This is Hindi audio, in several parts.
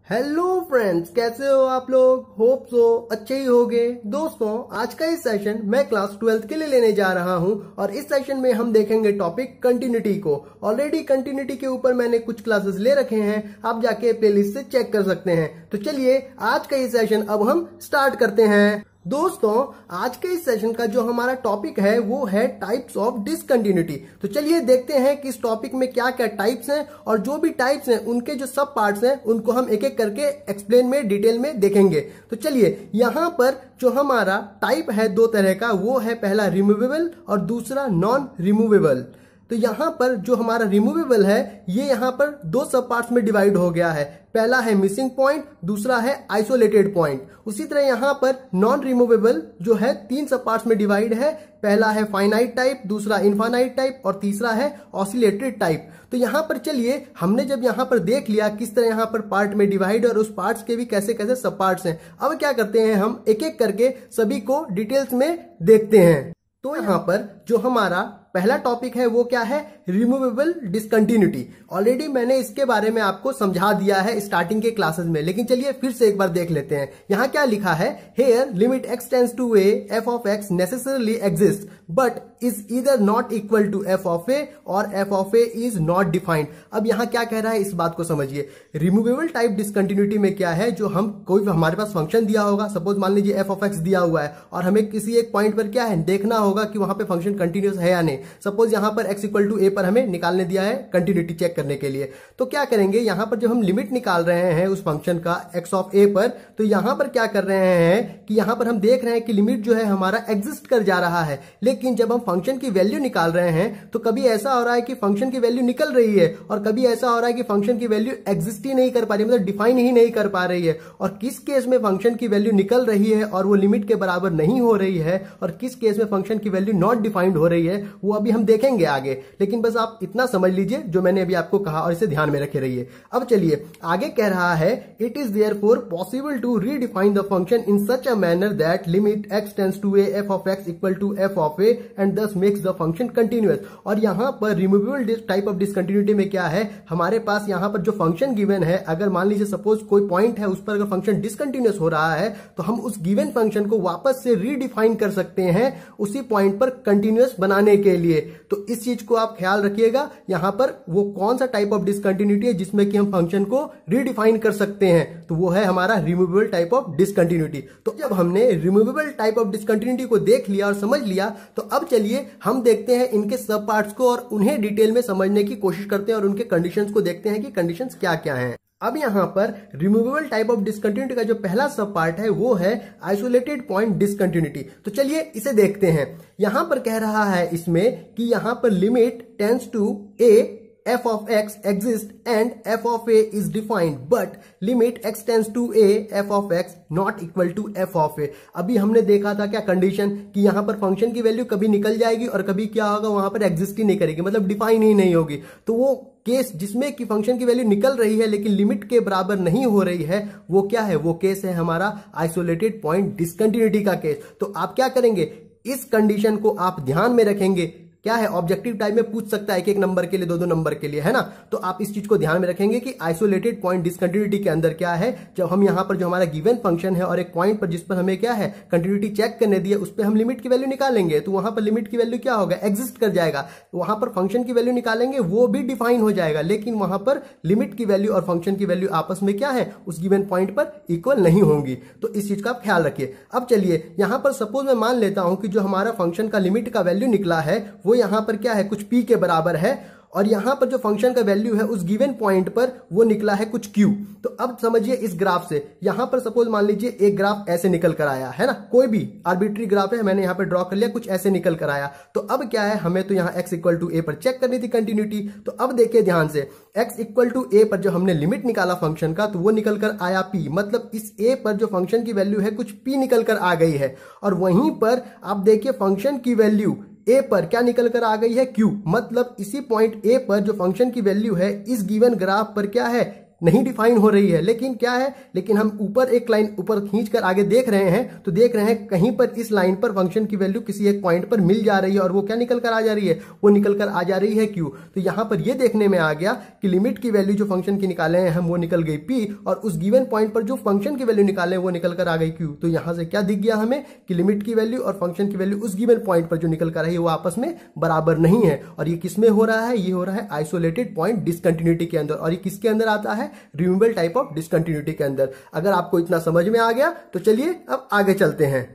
हेलो फ्रेंड्स, कैसे हो आप लोग। होप सो अच्छे ही होंगे। दोस्तों, आज का इस सेशन मैं क्लास 12th के लिए लेने जा रहा हूं और इस सेशन में हम देखेंगे टॉपिक कंटिन्यूटी को। ऑलरेडी कंटिन्यूटी के ऊपर मैंने कुछ क्लासेस ले रखे हैं, आप जाके प्लेलिस्ट से चेक कर सकते हैं। तो चलिए आज का ये सेशन अब हम स्टार्ट करते हैं। दोस्तों, आज के इस सेशन का जो हमारा टॉपिक है वो है टाइप्स ऑफ डिसकंटिन्यूटी। तो चलिए देखते हैं कि इस टॉपिक में क्या क्या टाइप्स हैं और जो भी टाइप्स हैं उनके जो सब पार्ट्स हैं उनको हम एक एक करके एक्सप्लेन में डिटेल में देखेंगे। तो चलिए, यहाँ पर जो हमारा टाइप है दो तरह का, वो है पहला रिमूवेबल और दूसरा नॉन रिमूवेबल। तो यहाँ पर जो हमारा रिमूवेबल है ये यहाँ पर दो सब पार्ट्स में डिवाइड हो गया है। पहला है मिसिंग पॉइंट, दूसरा है आइसोलेटेड पॉइंट। उसी तरह यहाँ पर नॉन रिमूवेबल जो है तीन सब पार्ट्स में डिवाइड है। पहला है फाइनाइट टाइप, दूसरा इनफाइनाइट टाइप और तीसरा है ऑसिलेटेड टाइप। तो यहाँ पर चलिए, हमने जब यहाँ पर देख लिया किस तरह यहाँ पर पार्ट में डिवाइड और उस पार्ट्स के भी कैसे कैसे सब पार्ट्स हैं, अब क्या करते हैं हम एक एक करके सभी को डिटेल्स में देखते हैं। तो यहाँ पर जो हमारा पहला टॉपिक है वो क्या है, रिमूवेबल डिसकंटिन्यूटी। ऑलरेडी मैंने इसके बारे में आपको समझा दिया है स्टार्टिंग के क्लासेस में, लेकिन चलिए फिर से एक बार देख लेते हैं। यहाँ क्या लिखा है, here limit x tends to a f of x necessarily exist but is either not equal to f of a और f of a is not defined. अब यहाँ क्या कह रहा है इस बात को समझिए। रिमूवेबल टाइप डिसकंटिन्यूटी में क्या है, जो हम कोई हमारे पास फंक्शन दिया होगा, सपोज मान लीजिए f ऑफ x दिया हुआ है और हमें किसी एक पॉइंट पर क्या है देखना होगा कि वहां पे फंक्शन कंटिन्यूस है या नहीं। सपोज यहाँ पर x इक्वल टू a पर हमें निकालने दिया है कंटिन्यूटी चेक करने के लिए। तो क्या करेंगे, यहाँ पर जब हम लिमिट निकाल रहे हैं उस फंक्शन का x ऑफ a पर, तो यहाँ पर क्या कर रहे हैं कि यहाँ पर हम देख रहे हैं कि लिमिट जो है हमारा एग्जिस्ट कर जा रहा है। लेकिन जब हम फंक्शन की वैल्यू निकाल रहे हैं तो कभी ऐसा हो रहा है कि फंक्शन की वैल्यू निकल रही है और कभी ऐसा हो रहा है कि फंक्शन की वैल्यू एग्जिस्ट ही नहीं कर पा रही, मतलब डिफाइन ही नहीं कर पा रही है। और किस केस में फंक्शन की वैल्यू निकल रही है और वो लिमिट के बराबर नहीं हो रही है और किस केस में फंक्शन की वैल्यू नॉट डिफाइंड हो रही है, वो अभी हम देखेंगे आगे। लेकिन बस आप इतना समझ लीजिए जो मैंने अभी आपको कहा और इसे ध्यान में रखे रहिए। अब चलिए आगे कह रहा है, it is therefore possible to redefine the function in such a manner that limit x tends to a f of x equal to f of a and thus makes the function continuous. और यहाँ पर रिमूवेबल टाइप ऑफ डिसकंटिन्यूटी में क्या है, हमारे पास यहाँ पर जो फंक्शन गिवन है, अगर मान लीजिए सपोज कोई पॉइंट है उस पर अगर फंक्शन डिसकंटिन्यूअस हो रहा है तो हम उस गिवन फंक्शन को वापस से रीडिफाइन कर सकते हैं उसी पॉइंट पर कंटिन्यूअस बनाने के लिए। तो इस चीज को आप ख्याल रखिएगा, यहां पर वो कौन सा टाइप ऑफ डिसकंटिन्यूटी है जिसमें कि हम फंक्शन को रीडिफाइन कर सकते हैं, तो वो है हमारा रिमूवेबल टाइप ऑफ डिसकंटिन्यूटी। तो जब हमने रिमूवेबल टाइप ऑफ डिसकंटिन्यूटी को देख लिया और समझ लिया, तो अब चलिए हम देखते हैं इनके सब पार्ट्स को और उन्हें डिटेल में समझने की कोशिश करते हैं और उनके कंडीशंस को देखते हैं कि कंडीशंस क्या क्या हैं। अब यहाँ पर रिमूवेबल टाइप ऑफ डिसकंटिन्यूटी का जो पहला सब पार्ट है वो है आइसोलेटेड पॉइंट डिसकंटिन्यूटी। तो चलिए इसे देखते हैं। यहां पर कह रहा है इसमें कि यहां पर limit tends to a f of x exists and f of a is defined but limit x tends to a f of x not equal to f of a। अभी हमने देखा था क्या कंडीशन कि यहाँ पर फंक्शन की वैल्यू कभी निकल जाएगी और कभी क्या होगा, वहां पर एग्जिस्ट ही नहीं करेगी, मतलब डिफाइन ही नहीं होगी। तो वो केस जिसमें कि फंक्शन की वैल्यू निकल रही है लेकिन लिमिट के बराबर नहीं हो रही है, वो क्या है, वो केस है हमारा आइसोलेटेड पॉइंट डिसकंटिन्यूटी का केस। तो आप क्या करेंगे, इस कंडीशन को आप ध्यान में रखेंगे। क्या है, ऑब्जेक्टिव टाइप में पूछ सकता है, एक एक नंबर के लिए, दो दो नंबर के लिए, है ना। तो आप इस चीज को ध्यान में रखेंगे कि आइसोलेटेड पॉइंट डिसकंटिन्यूटी के अंदर क्या है, जब हम यहाँ पर जो हमारा गिवन फंक्शन है और एक पॉइंट पर जिस पर हमें क्या है कंटिन्यूटी चेक करने दी है, उस पर हम लिमिट की वैल्यू निकालेंगे तो वहां पर लिमिट की वैल्यू क्या होगा, एग्जिस्ट कर जाएगा। वहां पर फंक्शन की वैल्यू निकालेंगे वो भी डिफाइन हो जाएगा, लेकिन वहां पर लिमिट की वैल्यू और फंक्शन की वैल्यू आपस में क्या है, उस गिवन पॉइंट पर इक्वल नहीं होंगी। तो इस चीज का आप ख्याल रखिए। अब चलिए यहां पर सपोज मैं मान लेता हूं कि जो हमारा फंक्शन का लिमिट का वैल्यू निकला है वो यहां पर क्या है, कुछ p के बराबर है और यहां पर जो फंक्शन का वैल्यू है उस गिवन पॉइंट पर वो निकला है कुछ q। तो अब समझिए इस ग्राफ से, यहां पर सपोज मान लीजिए एक ग्राफ ऐसे निकल कर आया है ना, कोई भी आर्बिट्री ग्राफ है, मैंने यहां पे ड्रॉ कर लिया, कुछ ऐसे निकल कर आया। तो अब क्या है, हमें तो यहां x इक्वल टू a पर चेक करनी थी कंटिन्यूटी। तो अब देखिए ध्यान से, x इक्वल टू a पर जो हमने लिमिट निकाला फंक्शन का तो वो निकल कर आया p, मतलब इस a पर जो फंक्शन की वैल्यू है कुछ p निकल कर आ गई है। और वहीं पर आप देखिए फंक्शन की वैल्यू a पर क्या निकल कर आ गई है, q, मतलब इसी पॉइंट a पर जो फंक्शन की वैल्यू है इस गिवन ग्राफ पर क्या है, नहीं डिफाइन हो रही है। लेकिन क्या है, लेकिन हम ऊपर एक लाइन ऊपर खींचकर आगे देख रहे हैं तो देख रहे हैं कहीं पर इस लाइन पर फंक्शन की वैल्यू किसी एक पॉइंट पर मिल जा रही है और वो क्या निकल कर आ जा रही है, वो निकल कर आ जा रही है Q। तो यहां पर ये देखने में आ गया कि लिमिट की वैल्यू जो फंक्शन की निकाले हैं हम वो निकल गई P और उस गिवन पॉइंट पर जो फंक्शन की वैल्यू निकाले वो निकल कर आ गई Q। तो यहां से क्या दिख गया हमें कि लिमिट की वैल्यू और फंक्शन की वैल्यू उस गिवन पॉइंट पर जो निकल कर आई है वो आपस में बराबर नहीं है। और ये किस में हो रहा है, ये हो रहा है आइसोलेटेड पॉइंट डिसकंटिन्यूटी के अंदर। और ये किसके अंदर आता है, रिमूवेबल टाइप ऑफ डिसकंटिन्यूटी के अंदर। अगर आपको इतना समझ में आ गया तो चलिए अब आगे चलते हैं।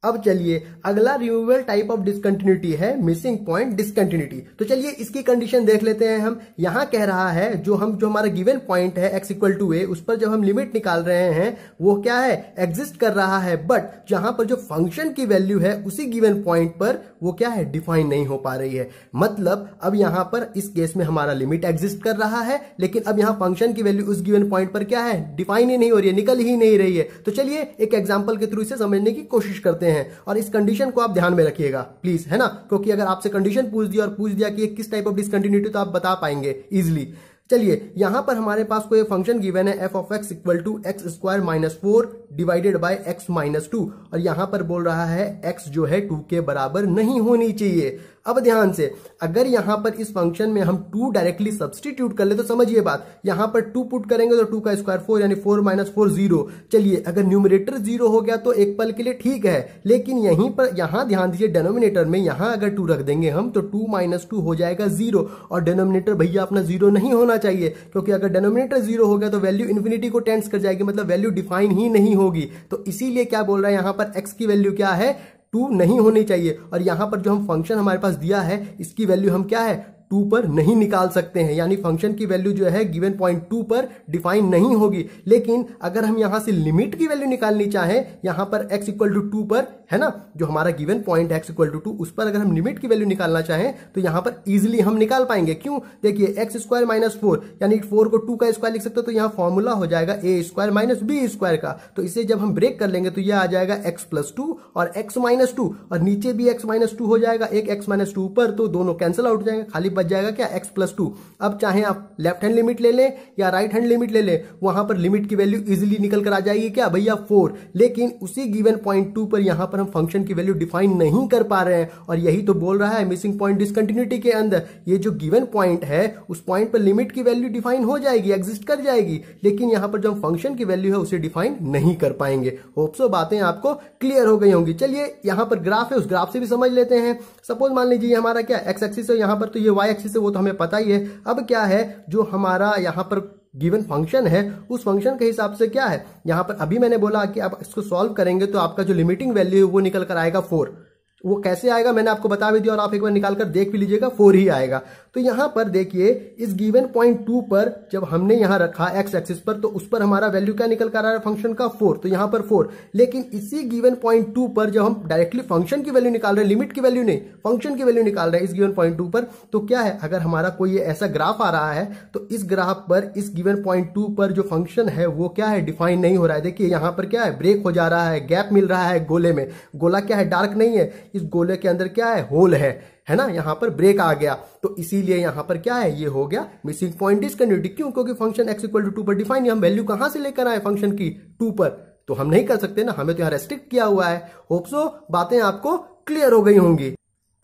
अब चलिए अगला रिमूवेबल टाइप ऑफ डिसकंटिन्यूटी है मिसिंग पॉइंट डिसकंटिन्यूटी। तो चलिए इसकी कंडीशन देख लेते हैं हम। यहां कह रहा है जो हमारा गिवन पॉइंट है x इक्वल टू a, उस पर जब हम लिमिट निकाल रहे हैं वो क्या है, एग्जिस्ट कर रहा है, बट जहां पर जो फंक्शन की वैल्यू है उसी गिवन पॉइंट पर वो क्या है, डिफाइन नहीं हो पा रही है। मतलब अब यहां पर इस केस में हमारा लिमिट एग्जिस्ट कर रहा है लेकिन अब यहां फंक्शन की वैल्यू उस गिवन पॉइंट पर क्या है, डिफाइन ही नहीं हो रही है, निकल ही नहीं रही है। तो चलिए एक एग्जांपल के थ्रू इसे समझने की कोशिश करते हैं और इस कंडीशन को आप ध्यान में रखिएगा प्लीज, है ना, क्योंकि अगर आपसे कंडीशन पूछ दिया और पूछ दिया कि किस टाइप ऑफ डिसकंटिन्यूटी तो आप बता पाएंगे इजिली। चलिए यहां पर हमारे पास कोई फंक्शन गिवन है f of x equal to x squared minus 4 divided by x minus 2 और यहां पर बोल रहा है x जो है 2 के बराबर नहीं होनी चाहिए। अब ध्यान से अगर यहां पर इस फंक्शन में हम 2 डायरेक्टली सब्सटीट्यूट कर ले तो समझिए बात, यहां पर 2 पुट करेंगे तो 2 का स्क्वायर 4 यानी 4 माइनस 4 0। चलिए अगर न्यूमरेटर 0 हो गया तो एक पल के लिए ठीक है, लेकिन यहीं पर यहां ध्यान दीजिए डिनोमिनेटर में यहां अगर 2 रख देंगे हम तो 2 माइनस 2 हो जाएगा 0 और डिनोमिनेटर भैया अपना 0 नहीं होना चाहिए, क्योंकि अगर डिनोमिनेटर 0 हो गया तो वैल्यू इन्फिनिटी को टेंड्स कर जाएगी, मतलब वैल्यू डिफाइन ही नहीं होगी। तो इसीलिए क्या बोल रहा है यहां पर x की वैल्यू क्या है, 2 नहीं होनी चाहिए। और यहां पर जो हम फंक्शन हमारे पास दिया है इसकी वैल्यू हम क्या है, 2 पर नहीं निकाल सकते हैं, यानी फंक्शन की वैल्यू जो है गिवन पॉइंट 2 पर डिफाइन नहीं होगी। लेकिन अगर हम यहां से लिमिट की वैल्यू निकालनी चाहें यहां पर x इक्वल टू 2 पर, है ना, जो हमारा गिवन पॉइंट है x इक्वल टू 2 उस पर अगर हम लिमिट की वैल्यू निकालना चाहें तो यहां पर इजीली हम निकाल पाएंगे। क्यों, देखिए एक्स स्क्वायर माइनस 4 यानी 4 को 2 का स्क्वायर लिख सकते हो तो यहां फॉर्मूला हो जाएगा a square minus b square का। तो इसे जब हम ब्रेक कर लेंगे तो यह आ जाएगा x प्लस 2 और x माइनस 2 और नीचे भी x माइनस 2 हो जाएगा, एक x माइनस 2 ऊपर, तो दोनों कैंसिल आउट जाएंगे, खाली बच जाएगा क्या, x प्लस 2। अब चाहे आप लेफ्ट हैंड लिमिट ले लें या राइट हैंड लिमिट ले लें, वहां पर लिमिट की वैल्यू इजीली निकल कर आ जाएगी क्या भैया 4। लेकिन उसी गिवन पॉइंट 2 पर यहां पर हम फंक्शन की वैल्यू डिफाइन नहीं कर पा रहे हैं और यही तो बोल रहा है मिसिंग पॉइंट डिसकंटिन्यूटी के अंदर। ये जो गिवन पॉइंट है उस पॉइंट पर लिमिट की वैल्यू डिफाइन हो जाएगी, एग्जिस्ट कर जाएगी, लेकिन यहां पर जो फंक्शन की वैल्यू है उसे डिफाइन नहीं कर पाएंगे। होप सो बातें आपको क्लियर हो गई होंगी। चलिए यहां पर ग्राफ है, उस ग्राफ से भी समझ लेते हैं। सपोज मान लीजिए हमारा क्या एक्स एक्सिस है यहां पर, तो ये वाई एक्सिस है वो तो हमें पता ही है। अब क्या है, जो हमारा यहां पर गिवन फंक्शन है उस फंक्शन के हिसाब से क्या है, यहां पर अभी मैंने बोला कि आप इसको सॉल्व करेंगे तो आपका जो लिमिटिंग वैल्यू है वो निकल कर आएगा 4। वो कैसे आएगा मैंने आपको बता भी दिया और आप एक बार निकाल कर देख भी लीजिएगा, 4 ही आएगा। तो यहां पर देखिए इस गिवन पॉइंट 2 पर जब हमने यहां रखा एक्स एक्सिस पर तो उस पर हमारा वैल्यू क्या निकल कर आ रहा है, फंक्शन का 4, तो यहां पर 4। लेकिन इसी गिवन पॉइंट 2 पर जब हम डायरेक्टली फंक्शन की वैल्यू निकाल रहे हैं, लिमिट की वैल्यू नहीं फंक्शन की वैल्यू निकाल रहे हैं इस गिवन पॉइंट 2 पर, तो क्या है, अगर हमारा कोई ऐसा ग्राफ आ रहा है तो इस ग्राफ पर इस गिवन पॉइंट 2 पर जो फंक्शन है वो क्या है, डिफाइन नहीं हो रहा है। देखिए यहां पर क्या है, ब्रेक हो जा रहा है, गैप मिल रहा है गोले में। गोला क्या है, डार्क नहीं है, इस गोले के अंदर क्या है, होल है ना, यहां पर ब्रेक आ गया। तो इसीलिए यहां पर क्या है, ये हो गया मिसिंग पॉइंट डिसकंटिन्यूटी। क्यों, क्योंकि फंक्शन x इक्वल टू 2 पर डिफाइन, हम वैल्यू कहां से लेकर आए फंक्शन की 2 पर, तो हम नहीं कर सकते ना, हमें तो यहां रेस्ट्रिक्ट किया हुआ है। होप सो बातें आपको क्लियर हो गई होंगी।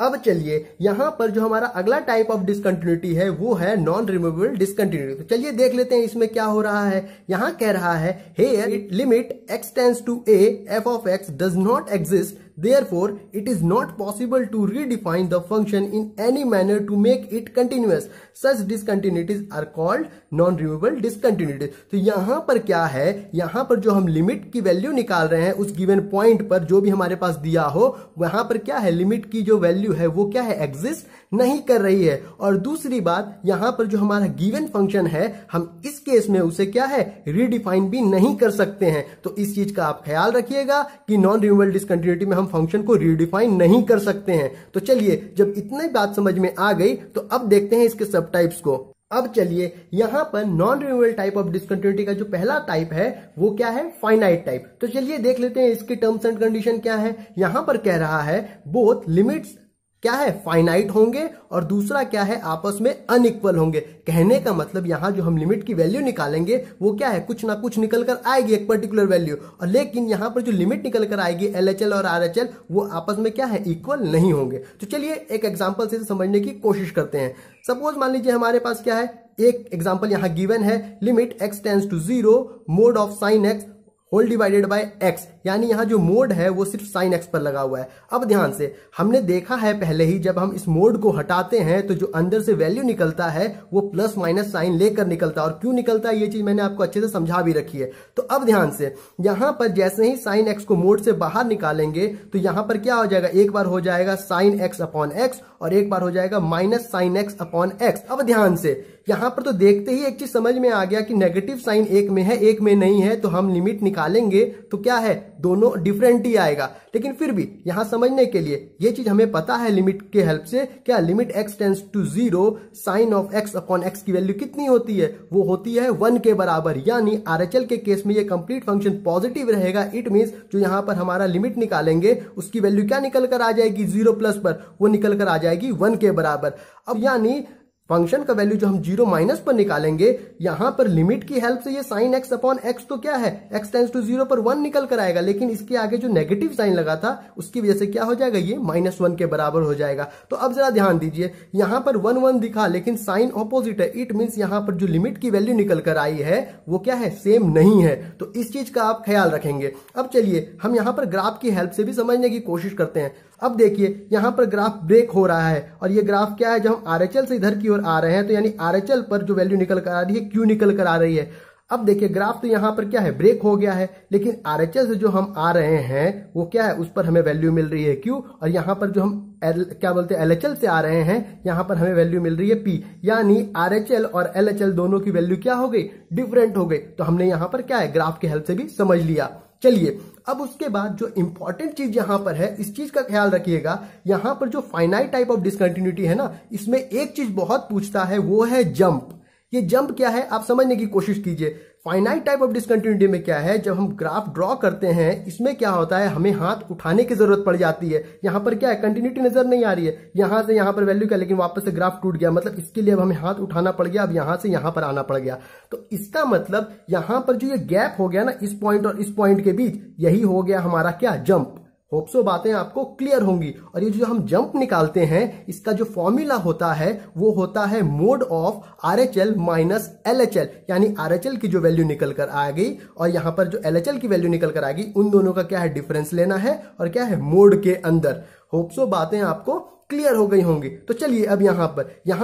अब चलिए यहां पर जो हमारा अगला टाइप ऑफ डिसकंटिन्यूटी है वो है नॉन रिमूवेबल डिसकंटिन्यूटी। तो चलिए देख लेते हैं इसमें क्या हो रहा है। यहां कह रहा है here limit x tends to a f of x does not exist, therefore it is not possible to redefine the function in any manner to make it continuous. Such discontinuities are called non-removable discontinuities. तो यहां पर क्या है, यहां पर जो हम लिमिट की वैल्यू निकाल रहे हैं उस गिवन पॉइंट पर जो भी हमारे पास दिया हो वहां पर क्या है, लिमिट की जो वैल्यू है वो क्या है, एग्जिस्ट नहीं कर रही है। और दूसरी बात, यहां पर जो हमारा गिवन फंक्शन है हम इस केस में उसे क्या है, रीडिफाइन भी नहीं कर सकते हैं। तो इस चीज का आप ख्याल रखिएगा कि नॉन रिमूवेबल डिसकंटिन्यूटी में हम फंक्शन को रीडिफाइन नहीं कर सकते हैं। तो चलिए जब इतनी बात समझ में आ गई तो अब देखते हैं इसके सब टाइप्स को। अब चलिए यहां पर non removable type of discontinuity का जो पहला टाइप है वो क्या है, फाइनाइट टाइप। तो चलिए देख लेते हैं इसके टर्म्स एंड कंडीशन क्या है। यहां पर कह रहा है बोथ लिमिट्स क्या है, फाइनाइट होंगे और दूसरा क्या है, आपस में अनइक्वल होंगे। कहने का मतलब यहां जो हम लिमिट की वैल्यू निकालेंगे वो क्या है, कुछ ना कुछ निकल कर आएगी एक पर्टिकुलर वैल्यू, और लेकिन यहां पर जो लिमिट निकल कर आएगी LHL और RHL वो आपस में क्या है, इक्वल नहीं होंगे। तो चलिए एक एग्जांपल से समझने की कोशिश करते हैं। सपोज मान लीजिए हमारे पास क्या है, एक एग्जांपल यहां गिवन है, limit x tends to 0 mod of sine x whole divided by x, यानी यहां जो मोड है वो सिर्फ साइन x पर लगा हुआ है। अब ध्यान से, हमने देखा है पहले ही जब हम इस मोड को हटाते हैं तो जो अंदर से वैल्यू निकलता है वो प्लस माइनस साइन लेकर निकलता है, और क्यों निकलता है ये चीज मैंने आपको अच्छे से समझा भी रखी है। तो अब ध्यान से, यहां पर जैसे ही साइन x को मोड से बाहर निकालेंगे तो यहां पर क्या हो जाएगा, एक बार हो जाएगा साइन x अपॉन x और एक बार हो जाएगा minus sine x upon x। अब ध्यान से, यहां पर तो देखते ही एक चीज समझ में आ गया कि नेगेटिव साइन एक में है एक में नहीं है, तो हम लिमिट निकालेंगे तो क्या है, दोनों डिफरेंट ही आएगा। लेकिन फिर भी यहां समझने के लिए ये चीज हमें पता है लिमिट के हेल्प से, क्या limit x tends to 0 sine of x upon x की वैल्यू कितनी होती है, वो होती है 1 के बराबर। यानी RHL के केस में ये कंप्लीट फंक्शन पॉजिटिव रहेगा। इट मींस जो यहां पर हमारा लिमिट निकालेंगे उसकी वैल्यू क्या निकल कर आ जाएगी, 0 प्लस पर, वो निकल कर आ जाएगी 1 के बराबर। अब यानी फंक्शन का वैल्यू जो हम 0 माइनस पर निकालेंगे, यहां पर लिमिट की हेल्प से ये साइन x अपॉन x तो क्या है, x टेंड्स टू 0 पर 1 निकल कर आएगा, लेकिन इसके आगे जो नेगेटिव साइन लगा था उसकी वजह से क्या हो जाएगा, ये -1 के बराबर हो जाएगा। तो अब जरा ध्यान दीजिए, यहां पर 1 1 दिखा लेकिन साइन ऑपोजिट है। इट मींस यहां पर जो लिमिट की वैल्यू निकल कर आई है वो क्या है, सेम नहीं है। तो इस चीज का आप ख्याल रखेंगे। अब चलिए हम यहां पर ग्राफ की हेल्प से भी समझने की कोशिश करते हैं। अब देखिए यहां पर ग्राफ ब्रेक हो रहा है, और ये ग्राफ क्या है, जब हम RHL से इधर की ओर आ रहे हैं तो यानी RHL पर जो वैल्यू निकल कर आ रही है Q निकल कर आ रही है। अब देखिए ग्राफ तो यहां पर क्या है, ब्रेक हो गया है, लेकिन RHL से जो हम आ रहे हैं वो क्या है, उस पर हमें वैल्यू मिल रही है Q, और यहां पर जो हम क्या बोलते हैं LHL से आ रहे हैं, यहां पर हमें वैल्यू मिल रही है P। यानी RHL और LHL दोनों की वैल्यू क्या हो गई, डिफरेंट हो गई। तो हमने यहां पर क्या है, ग्राफ की हेल्प से भी समझ लिया। चलिए अब उसके बाद जो इंपॉर्टेंट चीज यहां पर है, इस चीज का ख्याल रखिएगा, यहां पर जो फाइनाइट टाइप ऑफ डिसकंटिन्यूटी है ना, इसमें एक चीज बहुत पूछता है, वो है जंप। ये जंप क्या है आप समझने की कोशिश कीजिए। फाइनाइट टाइप ऑफ डिसकंटिन्यूटी में क्या है, जब हम ग्राफ ड्रॉ करते हैं इसमें क्या होता है, हमें हाथ उठाने की जरूरत पड़ जाती है। यहां पर क्या है, कंटिन्यूटी नजर नहीं आ रही है, यहां से यहां पर वैल्यू क्या, लेकिन वापस से ग्राफ टूट गया, मतलब इसके लिए अब हमें हाथ उठाना पड़ गया, अब यहां से यहां पर आना पड़ गया। तो इसका मतलब यहां पर जो ये गैप हो गया ना इस पॉइंट और इस पॉइंट के बीच, यही हो गया हमारा क्या, जंप। होप सो बातें आपको क्लियर होंगी। और ये जो हम जंप निकालते हैं इसका जो फॉर्मूला होता है वो होता है mode of RHL minus LHL, यानी RHL की जो वैल्यू निकल कर आ गई और यहां पर जो LHL की वैल्यू निकल कर आ गई, उन दोनों का क्या है, डिफरेंस लेना है, और क्या है, मोड के अंदर। होप सो बातें आपको क्लियर हो गई होंगी। तो चलिए अब यहां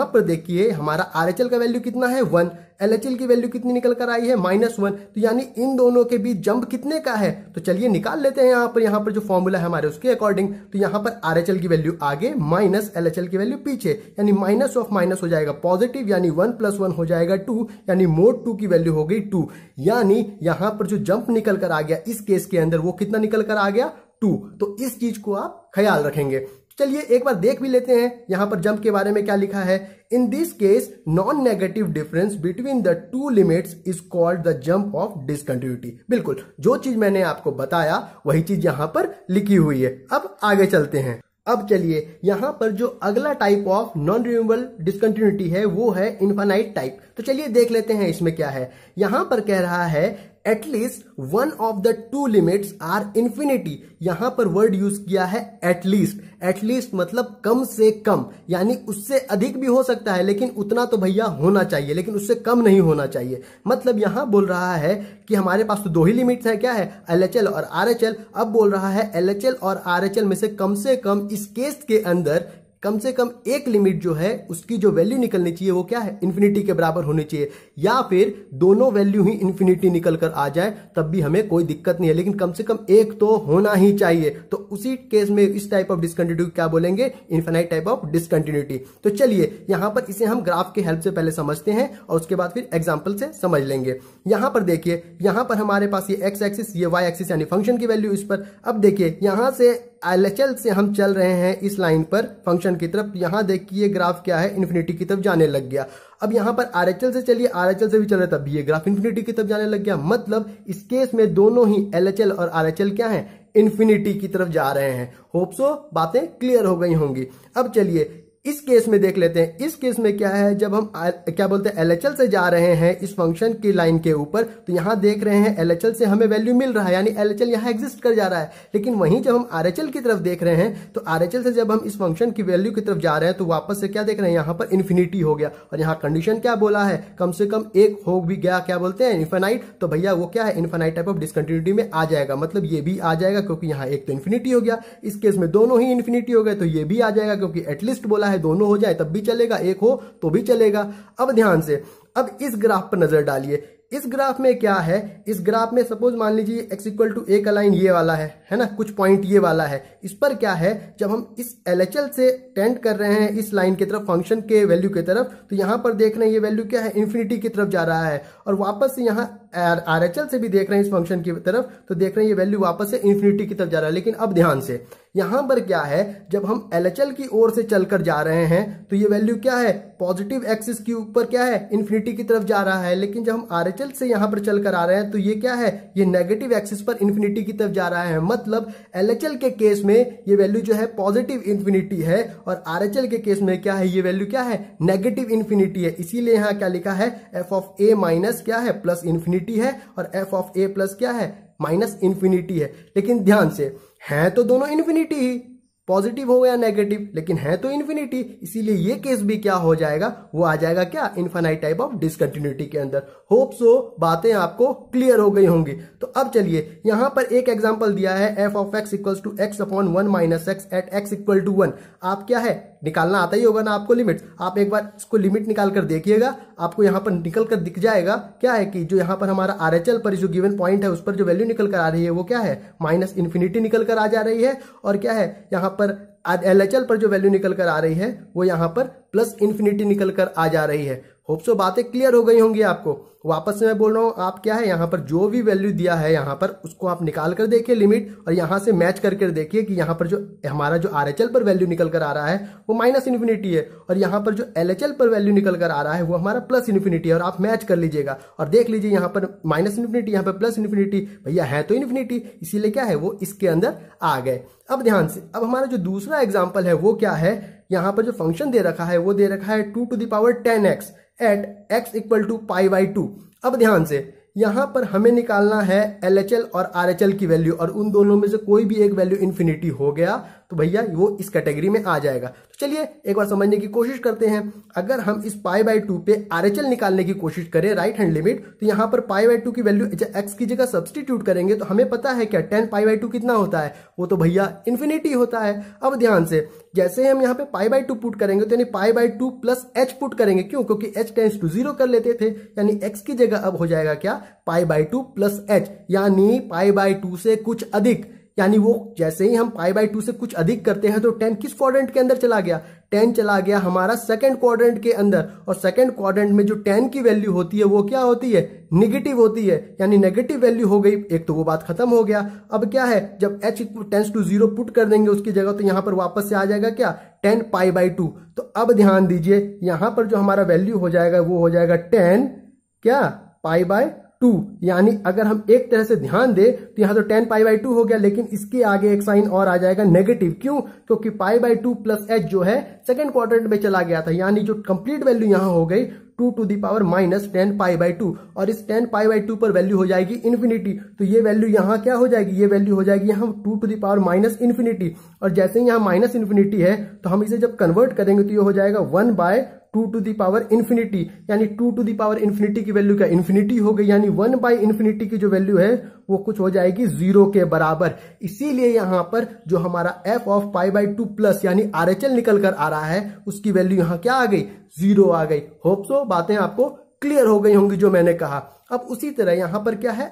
पर देखिए हमारा RHL का वैल्यू कितना है, 1, LHL की वैल्यू कितनी निकल कर आई है, -1। तो यानी इन दोनों के बीच जंप कितने का है, तो चलिए निकाल लेते हैं यहां पर जो फॉर्मूला है हमारे उसके अकॉर्डिंग। तो यहां पर RHL की वैल्यू आगे माइनस LHL की वैल्यू पीछे, यानी माइनस ऑफ माइनस हो जाएगा पॉजिटिव, यानी 1 + 1 हो जाएगा 2, यानी मोड 2 की वैल्यू हो गई 2। यानी यहां पर जो जंप निकल कर आ गया इस केस के अंदर वो कितना निकल कर आ गया, 2। तो इस चीज को आप ख्याल रखेंगे। चलिए एक बार देख भी लेते हैं यहां पर जंप के बारे में क्या लिखा है। In this case non negative difference between the two limits is called the jump of discontinuity. बिल्कुल जो चीज मैंने आपको बताया वही चीज यहां पर लिखी हुई है। अब आगे चलते हैं। अब चलिए यहां पर जो अगला type of non renewable discontinuity है वो है इनफाइनाइट टाइप। तो चलिए देख लेते हैं इसमें क्या है। यहां पर कह रहा है at least one of the two limits are infinity. यहां पर वर्ड यूज किया है एटलीस्ट। एटलीस्ट मतलब कम से कम, यानी उससे अधिक भी हो सकता है लेकिन उतना तो भैया होना चाहिए, लेकिन उससे कम नहीं होना चाहिए। मतलब यहां बोल रहा है कि हमारे पास तो दो ही लिमिट्स है, क्या है, LHL और RHL। अब बोल रहा है LHL और RHL में से कम इस केस के अंदर कम से कम एक लिमिट जो है उसकी जो वैल्यू निकलनी चाहिए वो क्या है, इन्फिनिटी के बराबर होनी चाहिए, या फिर दोनों वैल्यू ही इन्फिनिटी निकल कर आ जाए तब भी हमें कोई दिक्कत नहीं है, लेकिन कम से कम एक तो होना ही चाहिए। तो उसी केस में इस टाइप ऑफ डिसकंटिन्यूटी क्या बोलेंगे, इनफाइनाइट टाइप ऑफ डिसकंटिन्यूटी। तो चलिए यहां पर इसे हम ग्राफ के हेल्प से पहले समझते हैं और उसके बाद फिर एग्जाम्पल से समझ लेंगे। यहां पर देखिए, यहां पर हमारे पास ये x एक्सिस, ये y एक्सिस यानी फंक्शन की वैल्यू इस पर। अब देखिए यहां से LHL से हम चल रहे हैं इस लाइन पर फंक्शन की तरफ, यहाँ देखिए ग्राफ क्या है, इन्फिनिटी की तरफ जाने लग गया। अब यहाँ पर RHL से चलिए, RHL से भी चल रहा था, तब ये ग्राफ इन्फिनिटी की तरफ जाने लग गया। मतलब इस केस में दोनों ही LHL और RHL क्या है, इन्फिनिटी की तरफ जा रहे हैं। होप सो बातें क्लियर हो गई होंगी। अब चलिए इस केस में देख लेते हैं। इस केस में क्या है, जब हम क्या बोलते हैं LHL से जा रहे हैं इस फंक्शन की लाइन के ऊपर, तो यहां देख रहे हैं LHL से हमें वैल्यू मिल रहा है, यानी LHL यहां एग्जिस्ट कर जा रहा है। लेकिन वहीं जब हम RHL की तरफ देख रहे हैं, तो RHL से जब हम इस फंक्शन की वैल्यू की तरफ जा रहे हैं, तो वापस से क्या देख रहे हैं, यहां पर इन्फिनिटी हो गया। और यहाँ कंडीशन क्या बोला है, कम से कम एक हो भी गया, क्या बोलते हैं, इन्फिनाइट। तो भैया वो क्या है, इन्फिनाइट टाइप ऑफ डिसकंटिन्यूटी में आ जाएगा। मतलब ये भी आ जाएगा क्योंकि यहाँ एक तो इन्फिनिटी हो गया, इस केस में दोनों ही इन्फिनिटी हो गए, तो ये भी आ जाएगा क्योंकि एटलीस्ट बोला है दोनों हो जाए तब भी चलेगा, एक हो तो भी चलेगा। अब ध्यान से अब इस ग्राफ पर नजर डालिए। इस ग्राफ में क्या है, इस ग्राफ में सपोज मान लीजिए x इक्वल टू a का लाइन ये वाला है ना, कुछ पॉइंट ये वाला है। इस पर क्या है, जब हम इस LHL से टेंड कर रहे हैं इस लाइन की तरफ, फंक्शन के वैल्यू की तरफ, तो यहां पर देख रहे हैं ये वैल्यू क्या है, इन्फिनिटी की तरफ जा रहा है। और वापस से यहाँ RHL से भी देख रहे हैं इस फंक्शन की तरफ, तो देख रहे हैं ये वैल्यू वापस से इन्फिनिटी की तरफ जा रहा है। लेकिन अब ध्यान से यहां पर क्या है, जब हम LHL की ओर से चलकर जा रहे हैं, तो ये वैल्यू क्या है, पॉजिटिव एक्सिस के ऊपर क्या है, इन्फिनिटी की तरफ जा रहा है। लेकिन जब हम RHL से यहां पर चलकर आ रहे हैं, तो ये क्या है, ये नेगेटिव एक्सिस पर इन्फिनिटी की तरफ जा रहा है। मतलब LHL के केस में ये वैल्यू जो है पॉजिटिव इन्फिनिटी है, और RHL के केस में क्या है, ये वैल्यू क्या है, नेगेटिव इन्फिनिटी है। इसीलिए यहां क्या लिखा है, f ऑफ a माइनस क्या है, प्लस इन्फिनिटी है, और f ऑफ a प्लस क्या है, माइनस इन्फिनिटी है। लेकिन ध्यान से है तो दोनों इन्फिनिटी ही, पॉजिटिव हो या नेगेटिव, लेकिन है तो इन्फिनिटी। इसीलिए ये केस भी क्या हो जाएगा, वो आ जाएगा क्या, इनफाइनाइट टाइप ऑफ डिसकंटिन्यूटी के अंदर। होप सो बातें आपको क्लियर हो गई होंगी। तो अब चलिए यहां पर एक एग्जांपल दिया है, f of x equals to x upon 1 minus x at x equal to 1। आप क्या है, निकालना आता ही होगा ना आपको लिमिट। आप एक बार इसको लिमिट निकाल कर देखिएगा, आपको यहां पर निकल कर दिख जाएगा क्या है कि जो यहां पर हमारा RHL पर जो गिवन पॉइंट है, उस पर जो वैल्यू निकल कर आ रही है वो क्या है, माइनस इन्फिनिटी निकल कर आ जा रही है। और क्या है, यहां पर LHL पर जो वैल्यू निकल कर आ रही है वो यहां पर प्लस इन्फिनिटी निकल कर आ जा रही है। होप सो बातें क्लियर हो गई होंगी आपको। वापस से मैं बोल रहा हूं, आप क्या है, यहां पर जो भी वैल्यू दिया है यहां पर, उसको आप निकाल कर देखिए लिमिट, और यहां से मैच करके देखिए कि यहां पर जो हमारा जो RHL पर वैल्यू निकल कर आ रहा है वो माइनस इन्फिनिटी है, और यहां पर जो LHL पर वैल्यू निकल कर आ रहा है वो हमारा प्लस इन्फिनिटी है। और आप मैच कर लीजिएगा और देख लीजिए, यहां पर माइनस इन्फिनिटी, यहां पर प्लस इन्फिनिटी, भैया है तो इन्फिनिटी, इसीलिए क्या है, वो इसके अंदर आ गए। अब ध्यान से, अब हमारा जो दूसरा एग्जाम्पल है वो क्या है, यहां पर जो फंक्शन दे रखा है वो दे रखा है 2 to the power 10x at x equal to pi by 2। अब ध्यान से यहां पर हमें निकालना है LHL और RHL की वैल्यू, और उन दोनों में से कोई भी एक वैल्यू इन्फिनिटी हो गया तो भैया वो इस कैटेगरी में आ जाएगा। तो चलिए एक बार समझने की कोशिश करते हैं। अगर हम इस पाई बाई 2 पे RHL निकालने की कोशिश करें, राइट हैंड लिमिट, तो यहां पर पाई बाई 2 की वैल्यू x की जगह सब्सटीट्यूट करेंगे तो हमें पता है क्या, 10 पाई बाई 2 कितना होता है, वो तो भैया इन्फिनिटी होता है। अब ध्यान से, जैसे हम यहाँ पे पाई बाई 2 पुट करेंगे तो यानी पाई बाई 2 प्लस h पुट करेंगे, क्यों, क्योंकि h टेंस टू 0 कर लेते थे, यानी x की जगह अब हो जाएगा क्या, पाई बाई 2 प्लस h, यानी पाई बाई 2 से कुछ अधिक। यानी वो जैसे ही हम पाई बाई 2 से कुछ अधिक करते हैं तो 10 किस क्वाड्रेंट के अंदर चला गया, 10 चला गया हमारा सेकंड क्वाड्रेंट के अंदर। और सेकंड क्वाड्रेंट में जो 10 की वैल्यू होती है वो क्या होती है, निगेटिव होती है, यानी नेगेटिव वैल्यू हो गई। एक तो वो बात खत्म हो गया। अब क्या है, जब h टेंस टू 0 पुट कर देंगे उसकी जगह, तो यहां पर वापस से आ जाएगा क्या, 10 पाई बाई 2। तो अब ध्यान दीजिए, यहां पर जो हमारा वैल्यू हो जाएगा वो हो जाएगा 10 क्या, पाई बाई 2। यानी अगर हम एक तरह से ध्यान दें तो यहां तो 10 पाई बाई 2 हो गया, लेकिन इसके आगे एक साइन और आ जाएगा नेगेटिव। क्यों, क्योंकि पाई बाई 2 प्लस h जो है सेकंड क्वाड्रेंट में चला गया था, यानी जो कंप्लीट वैल्यू यहां हो गई 2 to the power minus 10 pi by 2, और इस 10 पाई बाई 2 पर वैल्यू हो जाएगी इन्फिनिटी। तो ये वैल्यू यहां क्या हो जाएगी, ये वैल्यू हो जाएगी यहां 2 to the power minus infinity. और जैसे ही यहां माइनस इन्फिनिटी है तो हम इसे जब कन्वर्ट करेंगे तो ये हो जाएगा 1 by 2 to the power infinity, यानी 2 टू दी पावर इन्फिनिटी की वैल्यू क्या, इन्फिनिटी हो गई, यानी 1 बाय इन्फिनिटी की जो वैल्यू है वो कुछ हो जाएगी 0 के बराबर। इसीलिए यहां पर जो हमारा f of pi by 2 plus यानी RHL निकल कर आ रहा है उसकी वैल्यू यहां क्या आ गई, 0 आ गई। होप सो बातें आपको क्लियर हो गई होंगी जो मैंने कहा। अब उसी तरह यहां पर क्या है,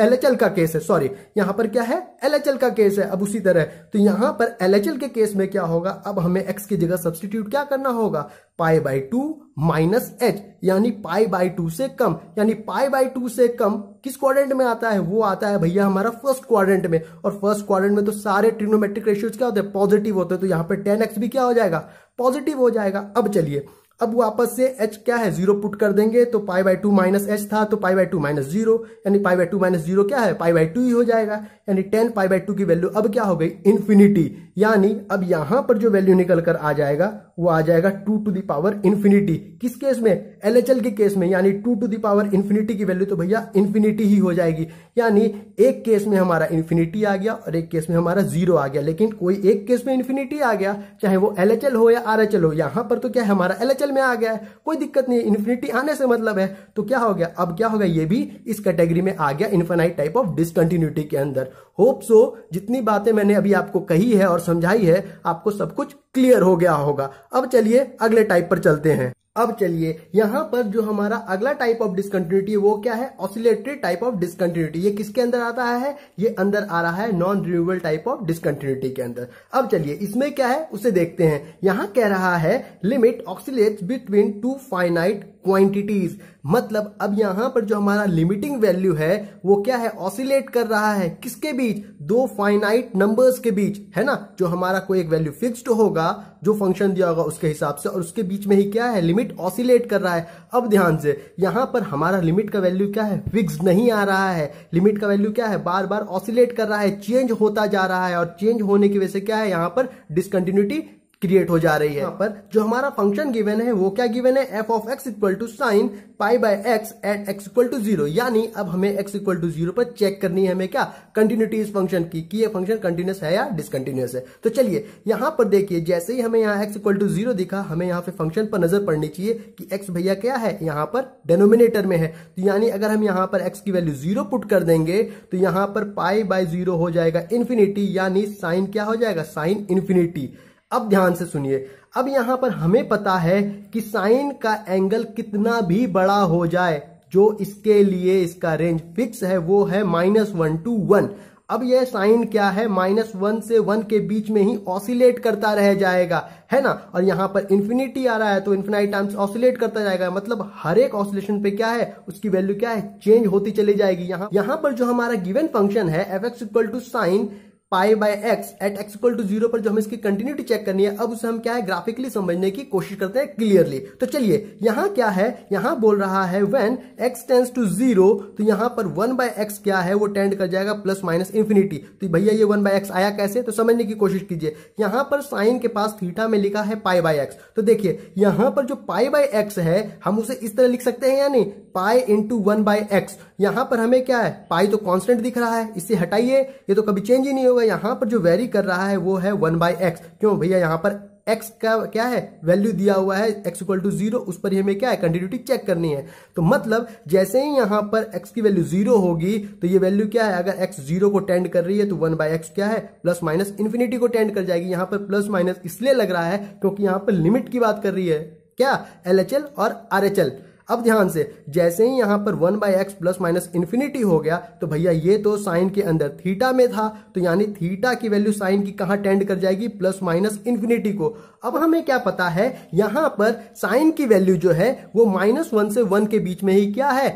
LHL का केस है, सॉरी यहां पर क्या है, LHL का केस है। अब उसी तरह तो यहां पर LHL के केस में क्या होगा, अब हमें x की जगह सब्सटीट्यूट क्या करना होगा, π/2 माइनस h, यानी π/2 से कम, यानी π/2 से कम किस क्वाड्रेंट में आता है, वो आता है भैया हमारा फर्स्ट क्वाड्रेंट में। और फर्स्ट क्वाड्रेंट में तो सारे ट्रिग्नोमेट्रिक रेशियोज क्या होते हैं, पॉजिटिव होते हैं, तो यहां पर 10x भी क्या हो जाएगा, पॉजिटिव हो जाएगा। अब चलिए अब वापस से h क्या है, 0 पुट कर देंगे, तो π/2 माइनस h था, तो π/2 माइनस 0, यानी π/2 माइनस 0 क्या है, π/2 ही हो जाएगा, यानी 10 π/2 की वैल्यू अब क्या हो गई, इन्फिनिटी। यानी अब यहां पर जो वैल्यू निकल कर आ जाएगा वो आ जाएगा 2 टू द पावर इन्फिनिटी। किस केस में, LHL के केस में, यानी 2 टू द पावर इन्फिनिटी की वैल्यू तो भैया इन्फिनिटी ही हो जाएगी। यानी एक केस में हमारा इन्फिनिटी आ गया और एक केस में हमारा 0 आ गया, लेकिन कोई एक केस में इन्फिनिटी आ गया, चाहे वो LHL हो या RHL हो। यहां पर तो क्या है, हमारा LHL में आ गया है, कोई दिक्कत नहीं, इन्फिनिटी आने से मतलब है। तो क्या हो गया, अब क्या होगा, ये भी इस कैटेगरी में आ गया, इनफाइनाइट टाइप ऑफ डिसकंटिन्यूटी के अंदर। होप सो जितनी बातें मैंने अभी आपको कही है और समझाई है, आपको सब कुछ क्लियर हो गया होगा। अब चलिए अगले टाइप पर चलते हैं। अब चलिए यहां पर जो हमारा अगला टाइप ऑफ डिसकंटिन्यूटी वो क्या है, ऑसिलेटरी टाइप ऑफ डिसकंटिन्यूटी। ये किसके अंदर आता है, ये अंदर आ रहा है non renewable type of discontinuity के अंदर। अब चलिए इसमें क्या है उसे देखते हैं। यहां कह रहा है limit oscillates between two finite quantities, मतलब अब यहां पर जो हमारा लिमिटिंग वैल्यू है वो क्या है, ऑसिलेट कर रहा है किसके बीच, दो फाइनाइट नंबर्स के बीच, है ना। जो हमारा कोई एक वैल्यू फिक्स्ड होगा, जो फंक्शन दिया होगा उसके हिसाब से, और उसके बीच में ही क्या है, लिमिट ऑसिलेट कर रहा है। अब ध्यान से यहां पर हमारा लिमिट का वैल्यू क्या है, फिक्स्ड नहीं आ रहा है, लिमिट का वैल्यू क्या है, बार बार ऑसिलेट कर रहा है, चेंज होता जा रहा है, और चेंज होने की वजह से क्या है, यहां पर डिसकंटिन्यूटी क्रिएट हो जा रही है। यहाँ पर जो हमारा फंक्शन गिवन है वो क्या गिवन है, f of x equal to sine pi by x at x equal to 0। यानी अब हमें x इक्वल टू 0 पर चेक करनी है हमें क्या, कंटिन्यूटी इस फंक्शन की, कि ये फंक्शन कंटिन्यूस है या डिसकंटिन्यूस है। तो चलिए यहां पर देखिए, जैसे ही हमें यहाँ x इक्वल टू 0 दिखा, हमें यहाँ पे फंक्शन पर नजर पड़नी चाहिए कि x भैया क्या है, यहाँ पर डिनोमिनेटर में है। तो यानी अगर हम यहाँ पर x की वैल्यू 0 पुट कर देंगे तो यहाँ पर पाई बाय 0 हो जाएगा इन्फिनिटी, यानी साइन क्या हो जाएगा, साइन इन्फिनिटी। अब ध्यान से सुनिए, अब यहां पर हमें पता है कि साइन का एंगल कितना भी बड़ा हो जाए, जो इसके लिए इसका रेंज फिक्स है वो है -1 to 1। अब यह साइन क्या है, -1 से 1 के बीच में ही ऑसिलेट करता रह जाएगा, है ना। और यहां पर इन्फिनिटी आ रहा है तो इन्फिनाइट टाइम्स ऑसिलेट करता जाएगा, मतलब हर एक ऑसिलेशन पे क्या है, उसकी वैल्यू क्या है, चेंज होती चली जाएगी। यहां पर जो हमारा गिवन फंक्शन है f(x) equal to sine pi by x at x equal to 0 पर जो हमें इसकी कंटिन्यूटी चेक करनी है, अब उसे हम क्या है, ग्राफिकली समझने की कोशिश करते हैं क्लियरली। तो चलिए यहां क्या है, यहां बोल रहा है व्हेन x टेंड्स टू 0, तो यहां पर 1/x क्या है, वो टेंड कर जाएगा प्लस माइनस इन्फिनिटी। तो भैया ये 1/x आया कैसे, तो समझने की कोशिश कीजिए। यहां पर साइन के पास थीटा में लिखा है पाई बाय x, तो देखिए यहां पर जो पाई बाय x है हम उसे इस तरह लिख सकते हैं या नहीं, पाई इंटू 1/x। यहां पर हमें क्या है, पाई तो कांस्टेंट दिख रहा है, इससे हटाइए, ये तो कभी चेंज ही नहीं होगा। यहां पर जो वेरी कर रहा है वो है 1/x। क्यों भैया, यहां पर x का क्या है, वैल्यू दिया हुआ है x इक्वल टू 0, उस पर ही हमें क्या है, कंटिन्यूटी चेक करनी है। तो मतलब जैसे ही यहां पर x की वैल्यू 0 होगी तो ये वैल्यू क्या है, अगर x 0 को टेंड कर रही है तो 1/x क्या है, प्लस माइनस इन्फिनिटी को टेंड कर जाएगी। यहां पर प्लस माइनस इसलिए लग रहा है क्योंकि यहां पर लिमिट की बात कर रही है, क्या, LHL और RHL। अब ध्यान से, जैसे ही यहां पर 1/x प्लस माइनस इन्फिनिटी हो गया तो भैया ये तो साइन के अंदर थीटा में था, तो यानी थीटा की वैल्यू साइन की कहां टेंड कर जाएगी, प्लस माइनस इन्फिनिटी को। अब हमें क्या पता है, यहां पर साइन की वैल्यू जो है वो -1 से 1 के बीच में ही क्या है,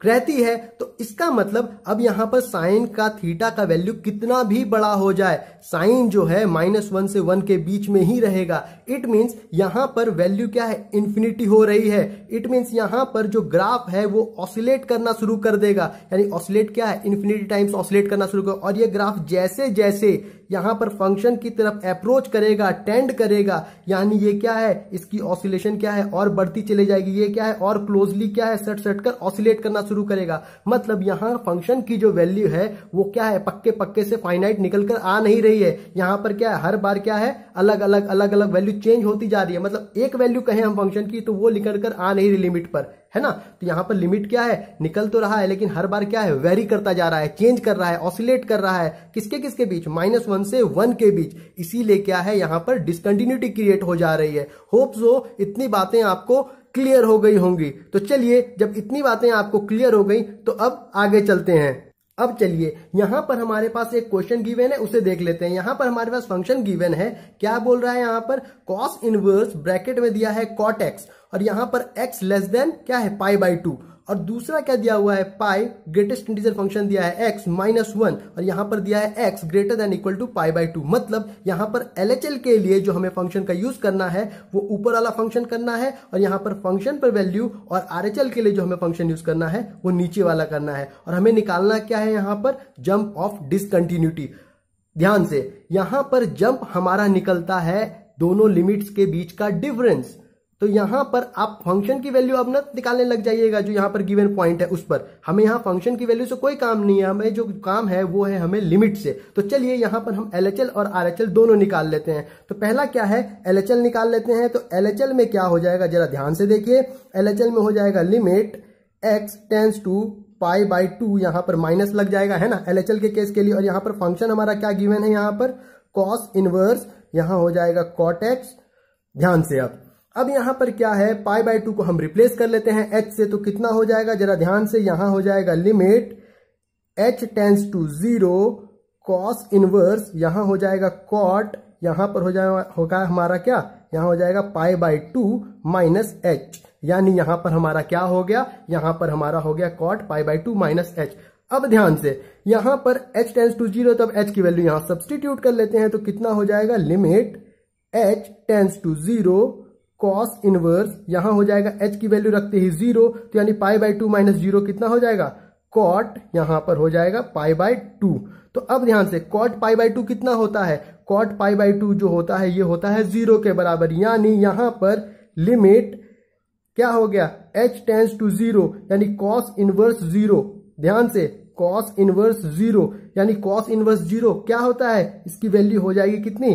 रहती है। तो इसका मतलब अब यहां पर साइन का थीटा का वैल्यू कितना भी बड़ा हो जाए, साइन जो है -1 से 1 के बीच में ही रहेगा। इट मींस यहां पर वैल्यू क्या है, इन्फिनिटी हो रही है। इट मींस यहां पर जो ग्राफ है वो ऑसिलेट करना शुरू कर देगा, यानी ऑसिलेट क्या है, इन्फिनिटी टाइम्स ऑसिलेट करना शुरू कर। और ये ग्राफ जैसे जैसे यहां पर फंक्शन की तरफ अप्रोच करेगा, टेंड करेगा, यानी ये क्या है, इसकी ऑसिलेशन क्या है, और बढ़ती चली जाएगी। ये क्या है, और क्लोजली क्या है, सट सट कर ऑसिलेट करना शुरू करेगा। मतलब यहां फंक्शन की जो वैल्यू है वो क्या है, पक्के पक्के से फाइनाइट निकल कर आ नहीं रही है। यहां पर क्या है, हर बार क्या है, अलग अलग वैल्यू चेंज होती जा रही है। मतलब एक वैल्यू कहें हम फंक्शन की तो वो निकल कर आ नहीं रही लिमिट पर, है ना। तो यहां पर लिमिट क्या है, निकल तो रहा है लेकिन हर बार क्या है, वेरी करता जा रहा है, चेंज कर रहा है, ऑसिलेट कर रहा है। किसके किसके बीच, -1 से 1 के बीच। इसीलिए क्या है, यहां पर डिसकंटिन्यूटी क्रिएट हो जा रही है। होप सो इतनी बातें आपको क्लियर हो गई होंगी। तो चलिए, जब इतनी बातें आपको क्लियर हो गई तो अब आगे चलते हैं। अब चलिए, यहां पर हमारे पास एक क्वेश्चन गिवन है, उसे देख लेते हैं। यहां पर हमारे पास फंक्शन गिवन है, क्या बोल रहा है यहां पर, cos इनवर्स ब्रैकेट में दिया है cot x, और यहां पर x लेस देन क्या है π/2, और दूसरा क्या दिया हुआ है पाई, ग्रेटेस्ट इंटीजर फंक्शन दिया है x -1, और यहां पर दिया है x greater than equal to π/2। मतलब यहां पर LHL के लिए जो हमें फंक्शन का यूज करना है वो ऊपर वाला फंक्शन करना है, और यहां पर फंक्शन पर वैल्यू, और RHL के लिए जो हमें फंक्शन यूज करना है वो नीचे वाला करना है। और हमें निकालना क्या है यहां पर, जंप ऑफ डिसकंटिन्यूटी। ध्यान से, यहां पर जंप हमारा निकलता है दोनों लिमिट्स के बीच का डिफरेंस। तो यहां पर आप फंक्शन की वैल्यू अब ना निकालने लग जाइएगा, जो यहां पर गिवन पॉइंट है उस पर। हमें यहां फंक्शन की वैल्यू से कोई काम नहीं है, हमें जो काम है वो है हमें लिमिट से। तो चलिए यहां पर हम LHL और RHL दोनों निकाल लेते हैं। तो पहला क्या है, LHL निकाल लेते हैं। तो LHL में क्या हो जाएगा, जरा ध्यान से देखिए। LHL में हो जाएगा लिमिट x टेंस टू π/2, यहां पर माइनस लग जाएगा, है ना, LHL के केस के लिए। और यहां पर फंक्शन हमारा क्या गिवन है, यहां पर cos इनवर्स, यहां हो जाएगा cot x। ध्यान से, अब यहां पर क्या है, π/2 को हम रिप्लेस कर लेते हैं h से। तो कितना हो जाएगा, जरा ध्यान से, यहां हो जाएगा limit h tends to 0 cos inverse, यहां हो जाएगा cot, यहां पर होगा हमारा क्या, यहां हो जाएगा π/2 माइनस h, यानी यहां पर हमारा क्या हो गया, यहां पर हमारा हो गया cot π/2 माइनस h। अब ध्यान से, यहां पर h टेंस टू 0, तब h की वैल्यू यहां सब्सटीट्यूट कर लेते हैं। तो कितना हो जाएगा, limit h tends to 0 cos inverse, यहां हो जाएगा h की वैल्यू रखते ही 0, तो यानी π/2 माइनस 0 कितना हो जाएगा, cot, यहां पर हो जाएगा π/2। तो अब ध्यान से, cot π/2 कितना होता है, cot π/2 जो होता है ये होता है 0 के बराबर, यानी यहां पर लिमिट क्या हो गया, h टेंस टू 0, यानी cos इनवर्स 0। ध्यान से, cos इनवर्स 0, यानी cos इनवर्स 0 क्या होता है, इसकी वैल्यू हो जाएगी कितनी,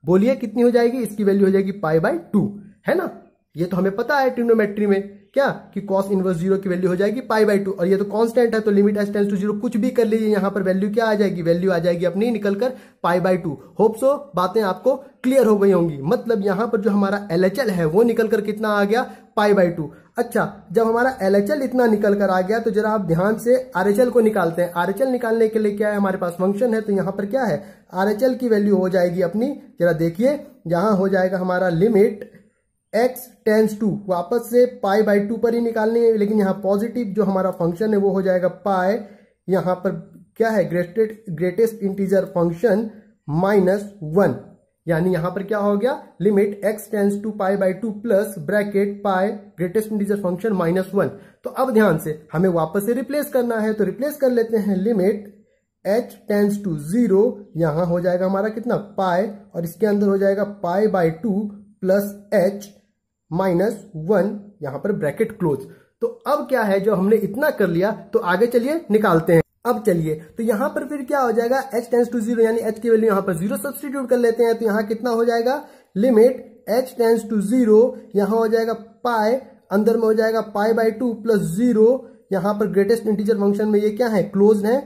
बोलिए कितनी हो जाएगी, इसकी वैल्यू हो जाएगी π/2, है ना। ये तो हमें पता है ट्रिग्नोमेट्री में क्या, कि cos इनवर्स 0 की वैल्यू हो जाएगी π/2, और ये तो कांस्टेंट है, तो लिमिट h टेंस टू 0 कुछ भी कर लीजिए, यहां पर वैल्यू क्या आ जाएगी, वैल्यू आ जाएगी अपनी निकलकर π/2। होप सो बातें आपको क्लियर हो गई होंगी। मतलब यहां पर जो हमारा LHL है वो निकलकर कितना आ गया, π/2। अच्छा, जब हमारा LHL इतना निकल कर आ गया तो जरा आप ध्यान से RHL को निकालते हैं। RHL निकालने के लिए क्या है, हमारे पास फंक्शन है, तो यहां पर क्या है, RHL की वैल्यू हो जाएगी अपनी, जरा देखिए, यहां हो जाएगा हमारा लिमिट x टेंस टू, वापस से π/2 पर ही निकालनी है, लेकिन यहाँ पॉजिटिव जो हमारा फंक्शन है वो हो जाएगा पाई, यहां पर क्या है, ग्रेटेस्ट इंटीजर फंक्शन -1, यानी यहां पर क्या हो गया, limit x tends to π/2 plus bracket pi greatest integer function -1। तो अब ध्यान से, हमें वापस से रिप्लेस करना है, तो रिप्लेस कर लेते हैं, लिमिट h टेंस टू 0, यहां हो जाएगा हमारा कितना, पाई, और इसके अंदर हो जाएगा π/2 प्लस h -1, यहां पर ब्रैकेट क्लोज। तो अब क्या है, जो हमने इतना कर लिया, तो आगे चलिए निकालते हैं। अब चलिए, तो यहां पर फिर क्या हो जाएगा, h टेंस टू 0, यानी h की वैल्यू यहां पर 0 सब्सटीट्यूट कर लेते हैं। तो यहां कितना हो जाएगा, लिमिट h टेंस टू 0, यहां हो जाएगा पाई, अंदर में हो जाएगा π/2 प्लस 0, यहां पर ग्रेटेस्ट इंटीजर फंक्शन में ये क्या है, क्लोज है,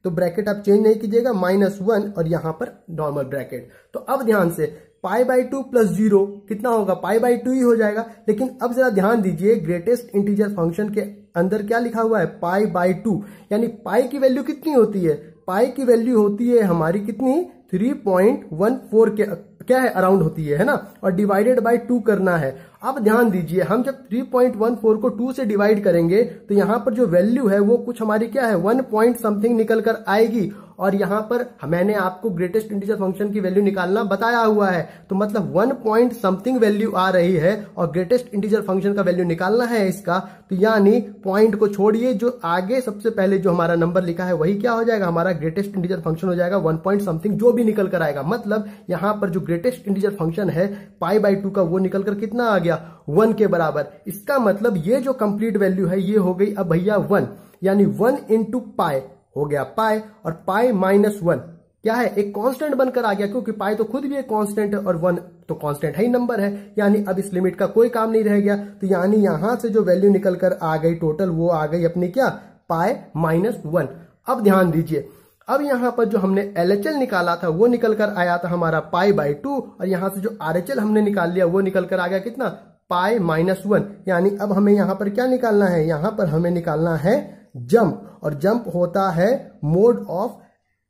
तो ब्रैकेट आप चेंज नहीं कीजिएगा, -1, और यहां पर नॉर्मल ब्रैकेट। तो अब ध्यान से, π/2 प्लस 0 कितना होगा, π/2 ही हो जाएगा। लेकिन अब जरा ध्यान दीजिए, ग्रेटेस्ट इंटीजर फंक्शन के अंदर क्या लिखा हुआ है, π/2, यानी पाई की वैल्यू कितनी होती है, पाई की वैल्यू होती है हमारी कितनी, 3.14 के क्या है, अराउंड होती है ना, और डिवाइडेड बाय 2 करना है। अब ध्यान दीजिए, हम जब 3.14 को 2 से डिवाइड करेंगे तो यहां पर जो वैल्यू है वो कुछ हमारी क्या है, 1 पॉइंट समथिंग निकल कर आएगी, और यहां पर मैंने आपको ग्रेटेस्ट इंटीजर फंक्शन की वैल्यू निकालना बताया हुआ है। तो मतलब 1 पॉइंट समथिंग वैल्यू आ रही है, और ग्रेटेस्ट इंटीजर फंक्शन का वैल्यू निकालना है इसका, तो यानी पॉइंट को छोड़िए, जो आगे सबसे पहले जो हमारा नंबर लिखा है वही क्या हो जाएगा, हमारा ग्रेटेस्ट इंटीजर फंक्शन हो जाएगा, 1 पॉइंट समथिंग जो भी निकल कर आएगा। मतलब यहां पर जो ग्रेटेस्ट इंटीजर फंक्शन है π/2 का, वो निकल कर कितना आ गया, 1 के बराबर। इसका मतलब ये जो कंप्लीट वैल्यू है ये हो गई अब भैया 1, यानी 1 इंटू पाई हो गया पाई, और पाई -1 क्या है, एक कांस्टेंट बनकर आ गया, क्योंकि पाई तो खुद भी एक कांस्टेंट है, और 1 तो कांस्टेंट है ही नंबर है, यानी अब इस लिमिट का कोई काम नहीं रह गया। तो यानी यहां से जो वैल्यू निकल कर आ गई टोटल, वो आ गई अपनी क्या, पाई -1। अब ध्यान दीजिए, अब यहां पर जो हमने LHL निकाला था वो निकल कर आया था हमारा π/2, और यहां से जो RHL हमने निकाल लिया वो निकल कर आ गया कितना, पाई माइनस 1, यानी अब हमें यहां पर क्या निकालना है, यहां पर हमें निकालना है जंप, और जंप होता है mode of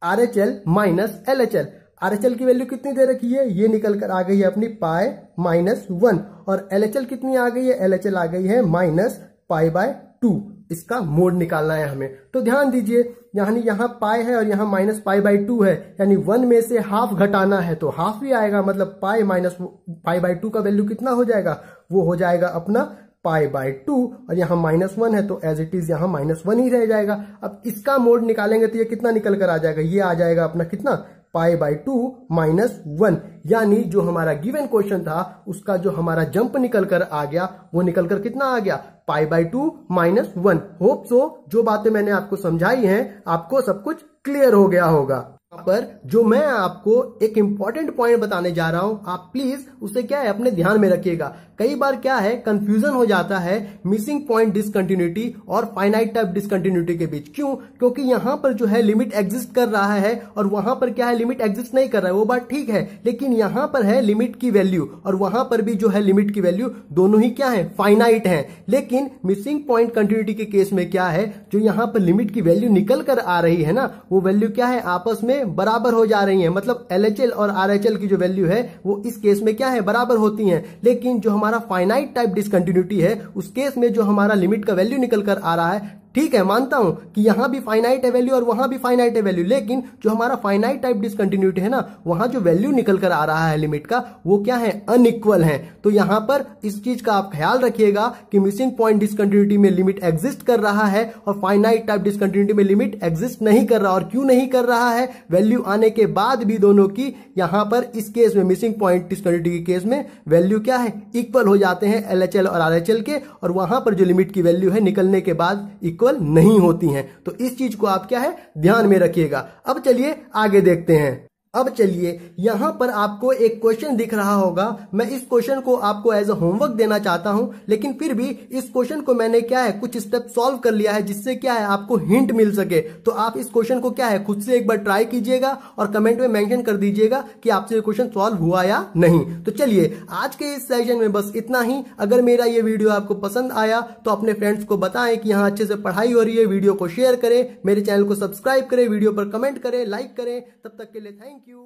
RHL minus LHL। RHL की वैल्यू कितनी दे रखी है, ये निकल कर आ गई है अपनी पाई माइनस 1, और LHL कितनी आ गई है, LHL आ गई है माइनस पाई बाय 2। इसका मोड निकालना है हमें। तो ध्यान दीजिए, यानी यहाँ पाई है और यहाँ माइनस पाई बाय 2 है, यानी 1 में से हाफ घटाना है तो हाफ भी आएगा, मतलब पाई माइनस पाई बाय 2 का वैल्यू कितना हो जाएगा, वो हो जाएगा अपना पाई बाय 2, और यहाँ माइनस 1 है तो एज इट इज यहाँ माइनस 1 ही रह जाएगा। अब इसका मोड निकालेंगे तो ये कितना निकल कर आ जाएगा, ये आ जाएगा अपना कितना, पाई बाय 2 माइनस 1, यानी जो हमारा गिवन क्वेश्चन था उसका जो हमारा जंप निकल कर आ गया वो निकल कर कितना आ गया, pi by 2 minus 1। Hope so जो बातें मैंने आपको समझाई हैं आपको सब कुछ क्लियर हो गया होगा। यहाँ पर जो मैं आपको एक इंपॉर्टेंट पॉइंट बताने जा रहा हूं, आप प्लीज उसे क्या है अपने ध्यान में रखिएगा। कई बार क्या है कंफ्यूजन हो जाता है मिसिंग पॉइंट डिसकंटिन्यूटी और फाइनाइट टाइप डिसकंटिन्यूटी के बीच। क्यों, क्योंकि यहां पर जो है लिमिट एग्जिस्ट कर रहा है और वहां पर क्या है लिमिट एग्जिस्ट नहीं कर रहा है, वो बात ठीक है, लेकिन यहां पर है लिमिट की वैल्यू और वहां पर भी जो है लिमिट की वैल्यू, दोनों ही क्या है फाइनाइट है। लेकिन मिसिंग पॉइंट कंटिन्यूटी के केस में क्या है, जो यहां पर लिमिट की वैल्यू निकल कर आ रही है ना, वो वैल्यू क्या है आपस में बराबर हो जा रही है, मतलब LHL और RHL की जो वैल्यू है वो इस केस में क्या है बराबर होती है। लेकिन जो हमारा फाइनाइट टाइप डिसकंटिन्यूटी है उस केस में जो हमारा लिमिट का वैल्यू निकल कर आ रहा है, ठीक है मानता हूं कि यहां भी फाइनाइट है वैल्यू और वहां भी फाइनाइट है वैल्यू, लेकिन जो हमारा फाइनाइट टाइप डिसकंटिन्यूटी है ना, वहां जो वैल्यू निकल कर आ रहा है लिमिट का, वो क्या है अनइक्वल है। तो यहां पर इस चीज का आप ख्याल रखिएगा कि मिसिंग पॉइंट डिसकंटिन्यूटी में लिमिट एग्जिस्ट कर रहा है और फाइनाइट टाइप डिसकंटिन्यूटी में लिमिट एग्जिस्ट नहीं कर रहा। और क्यों नहीं कर रहा है, वैल्यू आने के बाद भी दोनों की यहां पर इस केस में मिसिंग पॉइंट डिसकंटिन्यूटी के केस में वैल्यू क्या है इक्वल हो जाते हैं LHL और RHL के, और वहां पर जो लिमिट की वैल्यू है निकलने के बाद इक्वल नहीं होती हैं। तो इस चीज को आप क्या है ध्यान में रखिएगा। अब चलिए आगे देखते हैं। अब चलिए यहां पर आपको एक क्वेश्चन दिख रहा होगा, मैं इस क्वेश्चन को आपको एज अ होमवर्क देना चाहता हूं, लेकिन फिर भी इस क्वेश्चन को मैंने क्या है कुछ स्टेप सॉल्व कर लिया है जिससे क्या है आपको हिंट मिल सके। तो आप इस क्वेश्चन को क्या है खुद से एक बार ट्राई कीजिएगा और कमेंट में मेंशन कर दीजिएगा कि आपसे ये क्वेश्चन सॉल्व हुआ या नहीं। तो चलिए आज के इस सेशन में बस इतना ही। अगर मेरा ये वीडियो आपको पसंद आया तो अपने फ्रेंड्स को बताएं कि यहाँ अच्छे से पढ़ाई हो रही है, वीडियो को शेयर करें, मेरे चैनल को सब्सक्राइब करें, वीडियो पर कमेंट करें, लाइक करें। तब तक के लिए थैंक यू।